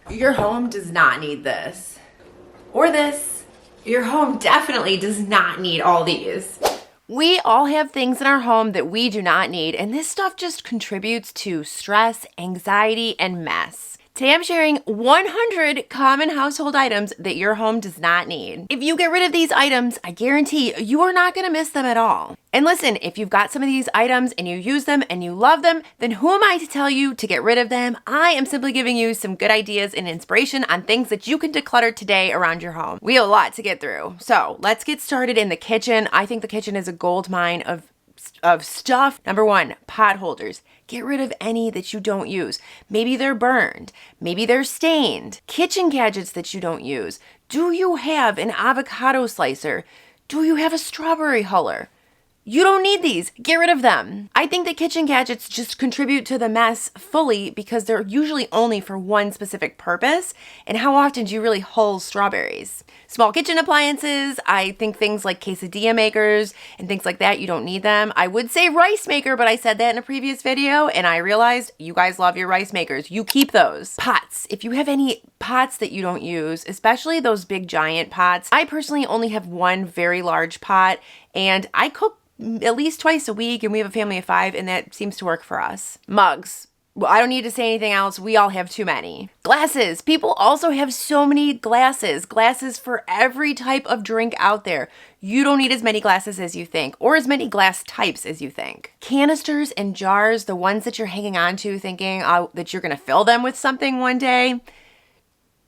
Your home does not need this. Or this. Your home definitely does not need all these. We all have things in our home that we do not need, and this stuff just contributes to stress, anxiety, and mess. Today I'm sharing 100 common household items that your home does not need. If you get rid of these items, I guarantee you are not gonna miss them at all. And listen, if you've got some of these items and you use them and you love them, then who am I to tell you to get rid of them? I am simply giving you some good ideas and inspiration on things that you can declutter today around your home. We have a lot to get through. So let's get started in the kitchen. I think the kitchen is a gold mine of stuff. Number one, pot holders. Get rid of any that you don't use. Maybe they're burned. Maybe they're stained. Kitchen gadgets that you don't use. Do you have an avocado slicer? Do you have a strawberry huller? You don't need these. Get rid of them. I think that kitchen gadgets just contribute to the mess fully because they're usually only for one specific purpose. And how often do you really hull strawberries? Small kitchen appliances, I think things like quesadilla makers and things like that, you don't need them. I would say rice maker, but I said that in a previous video and I realized you guys love your rice makers. You keep those. Pots. If you have any pots that you don't use, especially those big giant pots, I personally only have one very large pot and I cook at least twice a week and we have a family of 5 and that seems to work for us. Mugs. Well, I don't need to say anything else. We all have too many. Glasses. People also have so many glasses. Glasses for every type of drink out there. You don't need as many glasses as you think, or as many glass types as you think. Canisters and jars, the ones that you're hanging on to thinking that you're gonna fill them with something one day.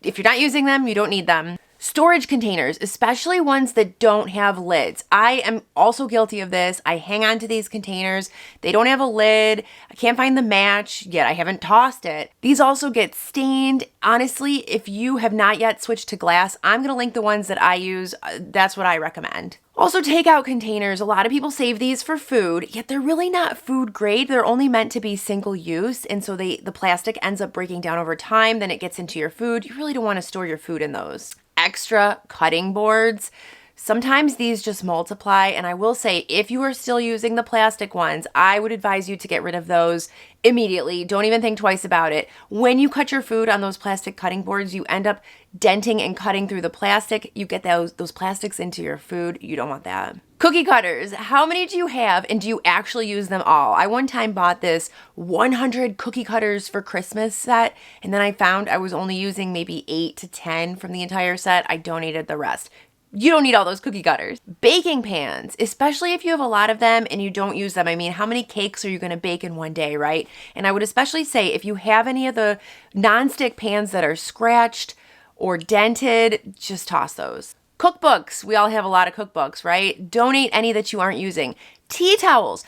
If you're not using them, you don't need them. Storage containers, especially ones that don't have lids. I am also guilty of this. I hang on to these containers. They don't have a lid. I can't find the match, yet I haven't tossed it. These also get stained. Honestly, if you have not yet switched to glass, I'm gonna link the ones that I use. That's what I recommend. Also, takeout containers. A lot of people save these for food, yet they're really not food grade. They're only meant to be single use, and so the plastic ends up breaking down over time, then it gets into your food. You really don't want to store your food in those. Extra cutting boards. Sometimes these just multiply, and I will say if you are still using the plastic ones, I would advise you to get rid of those immediately. Don't even think twice about it. When you cut your food on those plastic cutting boards, you end up denting and cutting through the plastic. You get those plastics into your food. You don't want that. Cookie cutters. How many do you have and do you actually use them all? I one time bought this 100 cookie cutters for Christmas set and then I found I was only using maybe 8 to 10 from the entire set. I donated the rest. You don't need all those cookie cutters. Baking pans, especially if you have a lot of them and you don't use them. I mean, how many cakes are you gonna bake in one day, right? And I would especially say if you have any of the nonstick pans that are scratched or dented, just toss those. Cookbooks. We all have a lot of cookbooks, right? Donate any that you aren't using. Tea towels.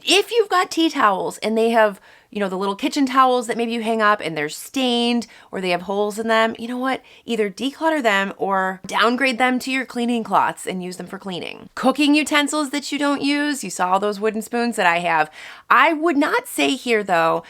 If you've got tea towels and they have, the little kitchen towels that maybe you hang up and they're stained or they have holes in them, you know what? Either declutter them or downgrade them to your cleaning cloths and use them for cleaning. Cooking utensils that you don't use. You saw all those wooden spoons that I have. I would not say here though,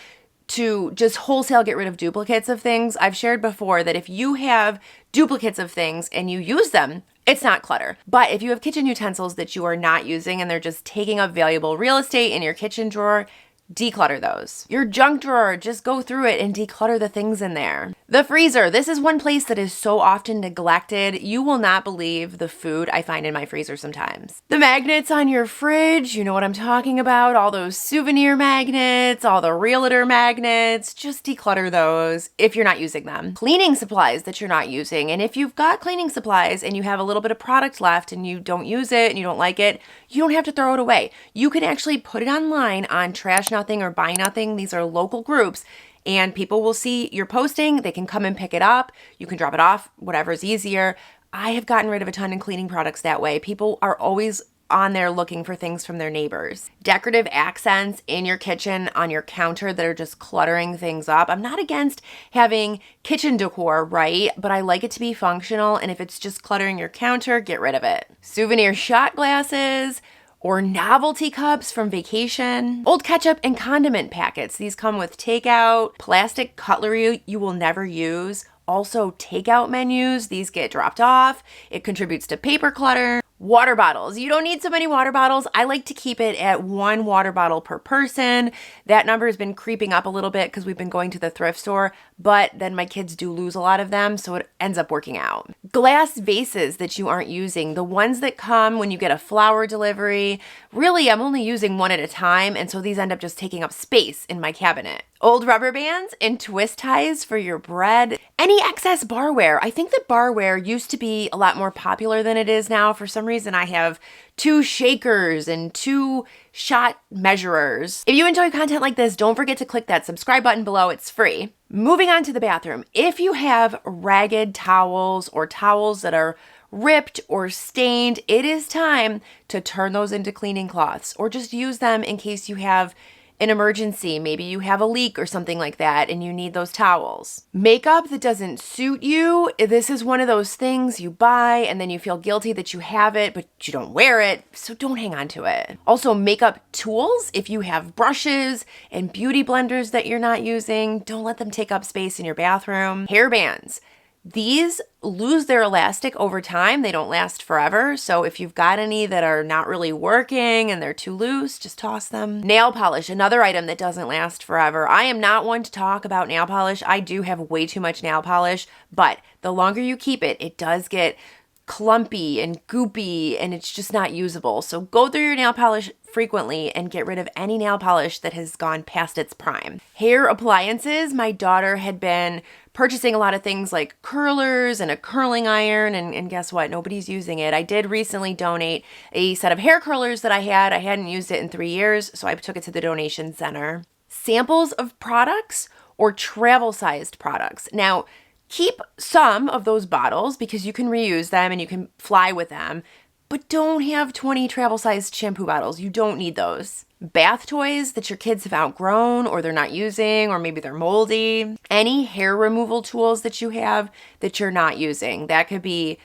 to just wholesale get rid of duplicates of things. I've shared before that if you have duplicates of things and you use them, it's not clutter. But if you have kitchen utensils that you are not using and they're just taking up valuable real estate in your kitchen drawer, declutter those. Your junk drawer, just go through it and declutter the things in there. The freezer, this is one place that is so often neglected. You will not believe the food I find in my freezer sometimes. The magnets on your fridge, you know what I'm talking about, all those souvenir magnets, all the realtor magnets, just declutter those if you're not using them. Cleaning supplies that you're not using, and if you've got cleaning supplies and you have a little bit of product left and you don't use it and you don't like it, you don't have to throw it away. You can actually put it online on Trash Nothing or Buy Nothing. These are local groups and people will see you're posting. They can come and pick it up. You can drop it off, whatever's easier. I have gotten rid of a ton of cleaning products that way. People are always on there looking for things from their neighbors. Decorative accents in your kitchen, on your counter that are just cluttering things up. I'm not against having kitchen decor, right? But I like it to be functional, and if it's just cluttering your counter, get rid of it. Souvenir shot glasses or novelty cups from vacation. Old ketchup and condiment packets. These come with takeout. Plastic cutlery you will never use. Also takeout menus. These get dropped off. It contributes to paper clutter. Water bottles. You don't need so many water bottles. I like to keep it at 1 water bottle per person. That number has been creeping up a little bit because we've been going to the thrift store, but then my kids do lose a lot of them, so it ends up working out. Glass vases that you aren't using, the ones that come when you get a flower delivery, really I'm only using one at a time, and so these end up just taking up space in my cabinet. Old rubber bands and twist ties for your bread. Any excess barware. I think that barware used to be a lot more popular than it is now. For some reason, I have 2 shakers and 2 shot measurers. If you enjoy content like this, don't forget to click that subscribe button below. It's free. Moving on to the bathroom. If you have ragged towels or towels that are ripped or stained, it is time to turn those into cleaning cloths or just use them in case you have an emergency. Maybe you have a leak or something like that and you need those towels. Makeup that doesn't suit you. This is one of those things you buy and then you feel guilty that you have it, but you don't wear it, so don't hang on to it. Also, makeup tools. If you have brushes and beauty blenders that you're not using, don't let them take up space in your bathroom. Hair bands. These lose their elastic over time. They don't last forever. So if you've got any that are not really working and they're too loose, just toss them. Nail polish, another item that doesn't last forever. I am not one to talk about nail polish. I do have way too much nail polish, but the longer you keep it, it does get clumpy and goopy and it's just not usable. So go through your nail polish frequently and get rid of any nail polish that has gone past its prime. Hair appliances. My daughter had been purchasing a lot of things like curlers and a curling iron, and guess what? Nobody's using it. I did recently donate a set of hair curlers that I had. I hadn't used it in 3 years, so I took it to the donation center. Samples of products or travel-sized products. Now, keep some of those bottles because you can reuse them and you can fly with them, but don't have 20 travel-sized shampoo bottles. You don't need those. Bath toys that your kids have outgrown or they're not using, or maybe they're moldy. Any hair removal tools that you have that you're not using. That could be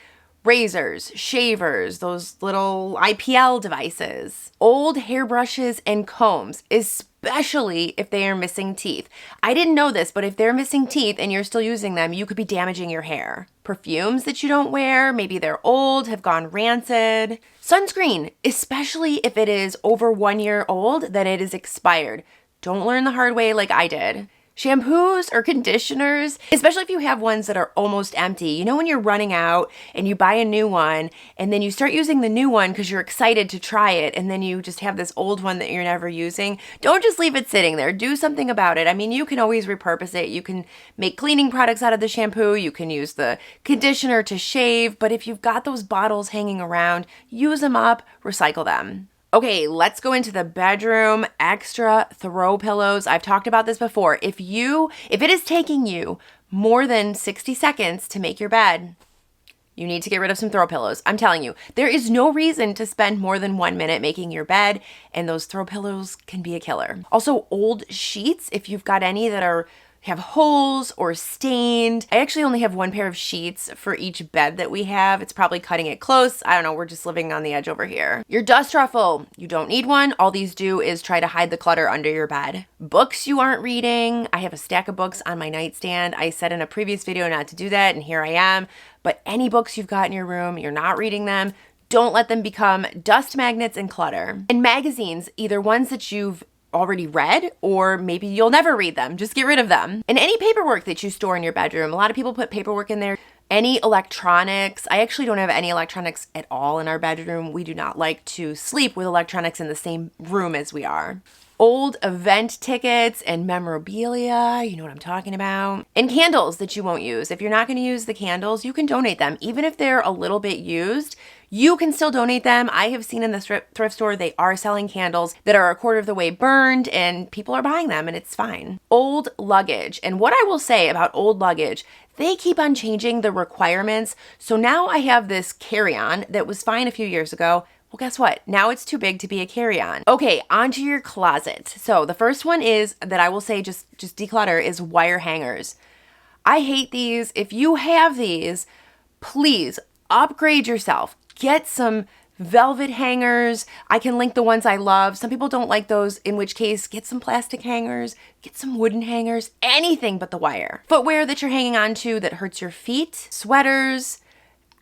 razors, shavers, those little IPL devices. Old hairbrushes and combs, especially if they are missing teeth. I didn't know this, but if they're missing teeth and you're still using them, you could be damaging your hair. Perfumes that you don't wear, maybe they're old, have gone rancid. Sunscreen, especially if it is over 1 year old, then it is expired. Don't learn the hard way like I did. Shampoos or conditioners, especially if you have ones that are almost empty. You know when you're running out and you buy a new one and then you start using the new one because you're excited to try it and then you just have this old one that you're never using? Don't just leave it sitting there. Do something about it. I mean, you can always repurpose it. You can make cleaning products out of the shampoo. You can use the conditioner to shave. But if you've got those bottles hanging around, use them up, recycle them. Okay, let's go into the bedroom. Extra throw pillows. I've talked about this before. If it is taking you more than 60 seconds to make your bed, you need to get rid of some throw pillows. I'm telling you, there is no reason to spend more than 1 minute making your bed, and those throw pillows can be a killer. Also, old sheets, if you've got any that have holes or stained. I actually only have 1 pair of sheets for each bed that we have. It's probably cutting it close. I don't know. We're just living on the edge over here. Your dust ruffle. You don't need one. All these do is try to hide the clutter under your bed. Books you aren't reading. I have a stack of books on my nightstand. I said in a previous video not to do that, and here I am. But any books you've got in your room, you're not reading them, don't let them become dust magnets and clutter. And magazines, either ones that you've already read or maybe you'll never read them. Just get rid of them. And any paperwork that you store in your bedroom. A lot of people put paperwork in there. Any electronics. I actually don't have any electronics at all in our bedroom. We do not like to sleep with electronics in the same room as we are. Old event tickets and memorabilia, you know what I'm talking about. And candles that you won't use. If you're not going to use the candles, you can donate them. Even if they're a little bit used, you can still donate them. I have seen in the thrift store, they are selling candles that are 1/4 of the way burned and people are buying them and it's fine. Old luggage. And what I will say about old luggage, they keep on changing the requirements. So now I have this carry-on that was fine a few years ago. Well, guess what? Now it's too big to be a carry-on. Okay, onto your closet. So the first one is that I will say just declutter is wire hangers. I hate these. If you have these, please upgrade yourself. Get some velvet hangers. I can link the ones I love. Some people don't like those, in which case get some plastic hangers, get some wooden hangers, anything but the wire. Footwear that you're hanging on to that hurts your feet, sweaters,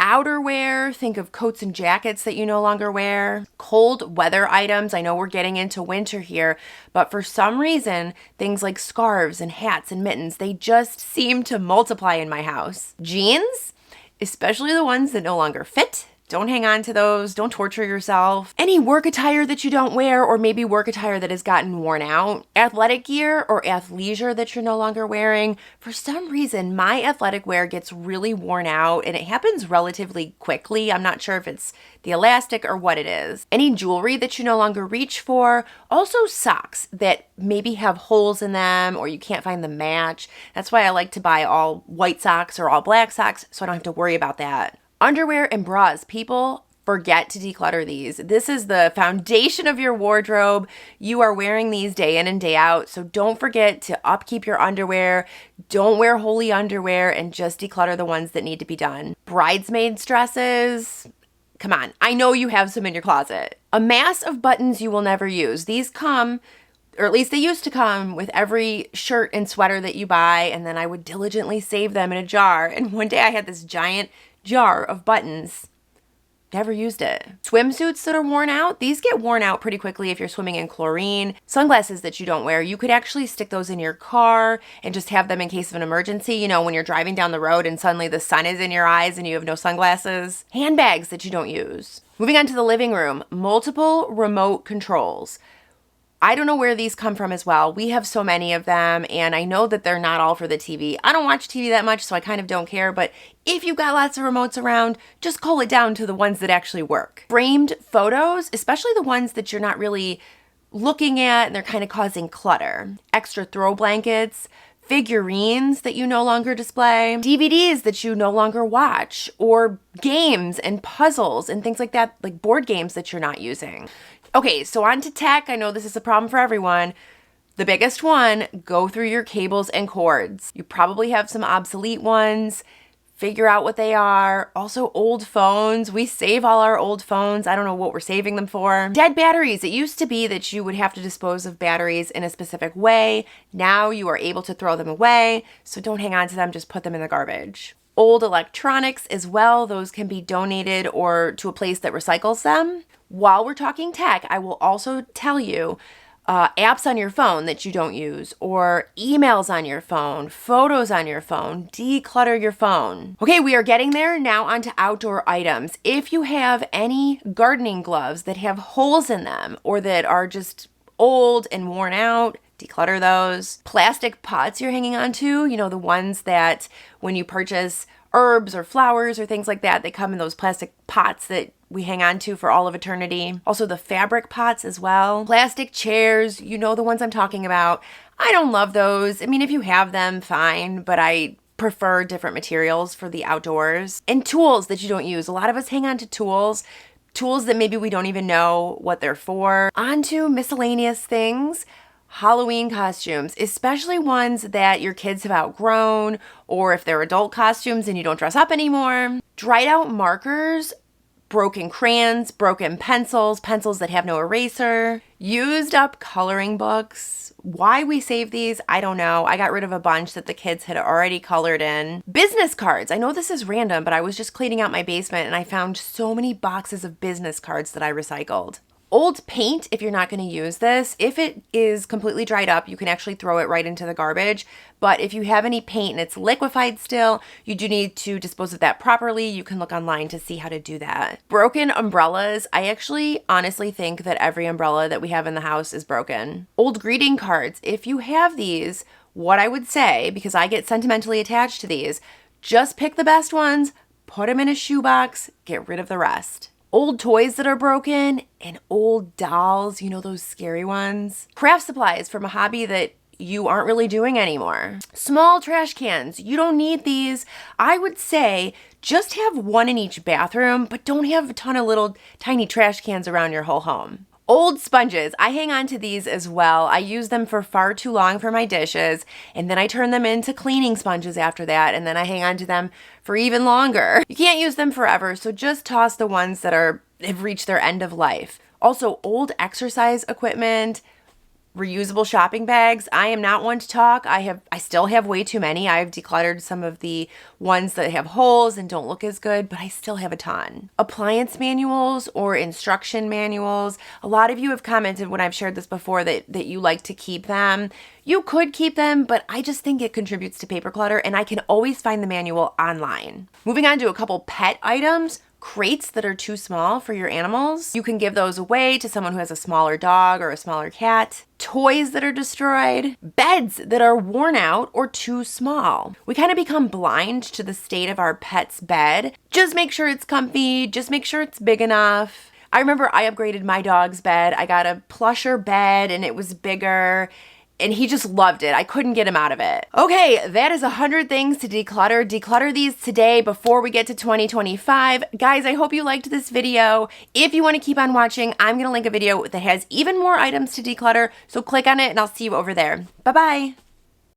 Outerwear, think of coats and jackets that you no longer wear. Cold weather items, I know we're getting into winter here, but for some reason, things like scarves and hats and mittens, they just seem to multiply in my house. Jeans, especially the ones that no longer fit. Don't hang on to those. Don't torture yourself. Any work attire that you don't wear, or maybe work attire that has gotten worn out. Athletic gear or athleisure that you're no longer wearing. For some reason, my athletic wear gets really worn out and it happens relatively quickly. I'm not sure if it's the elastic or what it is. Any jewelry that you no longer reach for. Also socks that maybe have holes in them or you can't find the match. That's why I like to buy all white socks or all black socks so I don't have to worry about that. Underwear and bras. People forget to declutter these. This is the foundation of your wardrobe. You are wearing these day in and day out, so don't forget to upkeep your underwear. Don't wear holey underwear and just declutter the ones that need to be done. Bridesmaids dresses. Come on, I know you have some in your closet. A mass of buttons you will never use. These come, or at least they used to come, with every shirt and sweater that you buy, and then I would diligently save them in a jar. And one day I had this giant jar of buttons. Never used it. Swimsuits that are worn out, these get worn out pretty quickly if you're swimming in chlorine. Sunglasses that you don't wear, you could actually stick those in your car and just have them in case of an emergency. You know, when you're driving down the road and suddenly the sun is in your eyes and you have no sunglasses. Handbags that you don't use. Moving on to the living room, multiple remote controls. I don't know where these come from as well. We have so many of them, and I know that they're not all for the TV. I don't watch TV that much, so I kind of don't care, but if you've got lots of remotes around, just cull it down to the ones that actually work. Framed photos, especially the ones that you're not really looking at and they're kind of causing clutter. Extra throw blankets, figurines that you no longer display, DVDs that you no longer watch, or games and puzzles and things like that, like board games that you're not using. Okay, so on to tech. I know this is a problem for everyone. The biggest one, go through your cables and cords. You probably have some obsolete ones. Figure out what they are. Also, old phones. We save all our old phones. I don't know what we're saving them for. Dead batteries. It used to be that you would have to dispose of batteries in a specific way. Now you are able to throw them away. So don't hang on to them. Just put them in the garbage. Old electronics as well. Those can be donated or to a place that recycles them. While we're talking tech, I will also tell you apps on your phone that you don't use, or emails on your phone, photos on your phone. Declutter your phone. Okay, we are getting there. Now onto outdoor items. If you have any gardening gloves that have holes in them or that are just old and worn out, declutter those. Plastic pots you're hanging on to, you know, the ones that when you purchase herbs or flowers or things like that, they come in those plastic pots that we hang on to for all of eternity. Also the fabric pots as well. Plastic chairs, you know the ones I'm talking about. I don't love those. I mean, if you have them, fine, but I prefer different materials for the outdoors. And tools that you don't use. A lot of us hang on to tools that maybe we don't even know what they're for. On to miscellaneous things. Halloween costumes, especially ones that your kids have outgrown, or if they're adult costumes and you don't dress up anymore. Dried out markers, broken crayons, broken pencils, pencils that have no eraser, used up coloring books. Why we save these, I don't know. I got rid of a bunch that the kids had already colored in. Business cards. I know this is random, but I was just cleaning out my basement and I found so many boxes of business cards that I recycled. Old paint, if you're not going to use this, if it is completely dried up, you can actually throw it right into the garbage. But if you have any paint and it's liquefied still, you do need to dispose of that properly. You can look online to see how to do that. Broken umbrellas. I actually honestly think that every umbrella that we have in the house is broken. Old greeting cards. If you have these, what I would say, because I get sentimentally attached to these, just pick the best ones, put them in a shoebox, get rid of the rest. Old toys that are broken, and old dolls, you know, those scary ones. Craft supplies from a hobby that you aren't really doing anymore. Small trash cans, you don't need these. I would say just have one in each bathroom, but don't have a ton of little tiny trash cans around your whole home. Old sponges, I hang on to these as well. I use them for far too long for my dishes, and then I turn them into cleaning sponges after that, and then I hang on to them for even longer. You can't use them forever, so just toss the ones that have reached their end of life. Also, old exercise equipment, reusable shopping bags. I am not one to talk. I still have way too many. I've decluttered some of the ones that have holes and don't look as good, but I still have a ton. Appliance manuals or instruction manuals. A lot of you have commented when I've shared this before that you like to keep them. You could keep them, but I just think it contributes to paper clutter, and I can always find the manual online. Moving on to a couple pet items. Crates that are too small for your animals. You can give those away to someone who has a smaller dog or a smaller cat. Toys that are destroyed. Beds that are worn out or too small. We kind of become blind to the state of our pet's bed. Just make sure it's comfy. Just make sure it's big enough. I remember I upgraded my dog's bed. I got a plusher bed and it was bigger. And he just loved it. I couldn't get him out of it. Okay, that is 100 things to declutter. Declutter these today before we get to 2025. Guys, I hope you liked this video. If you want to keep on watching, I'm going to link a video that has even more items to declutter. So click on it and I'll see you over there. Bye-bye.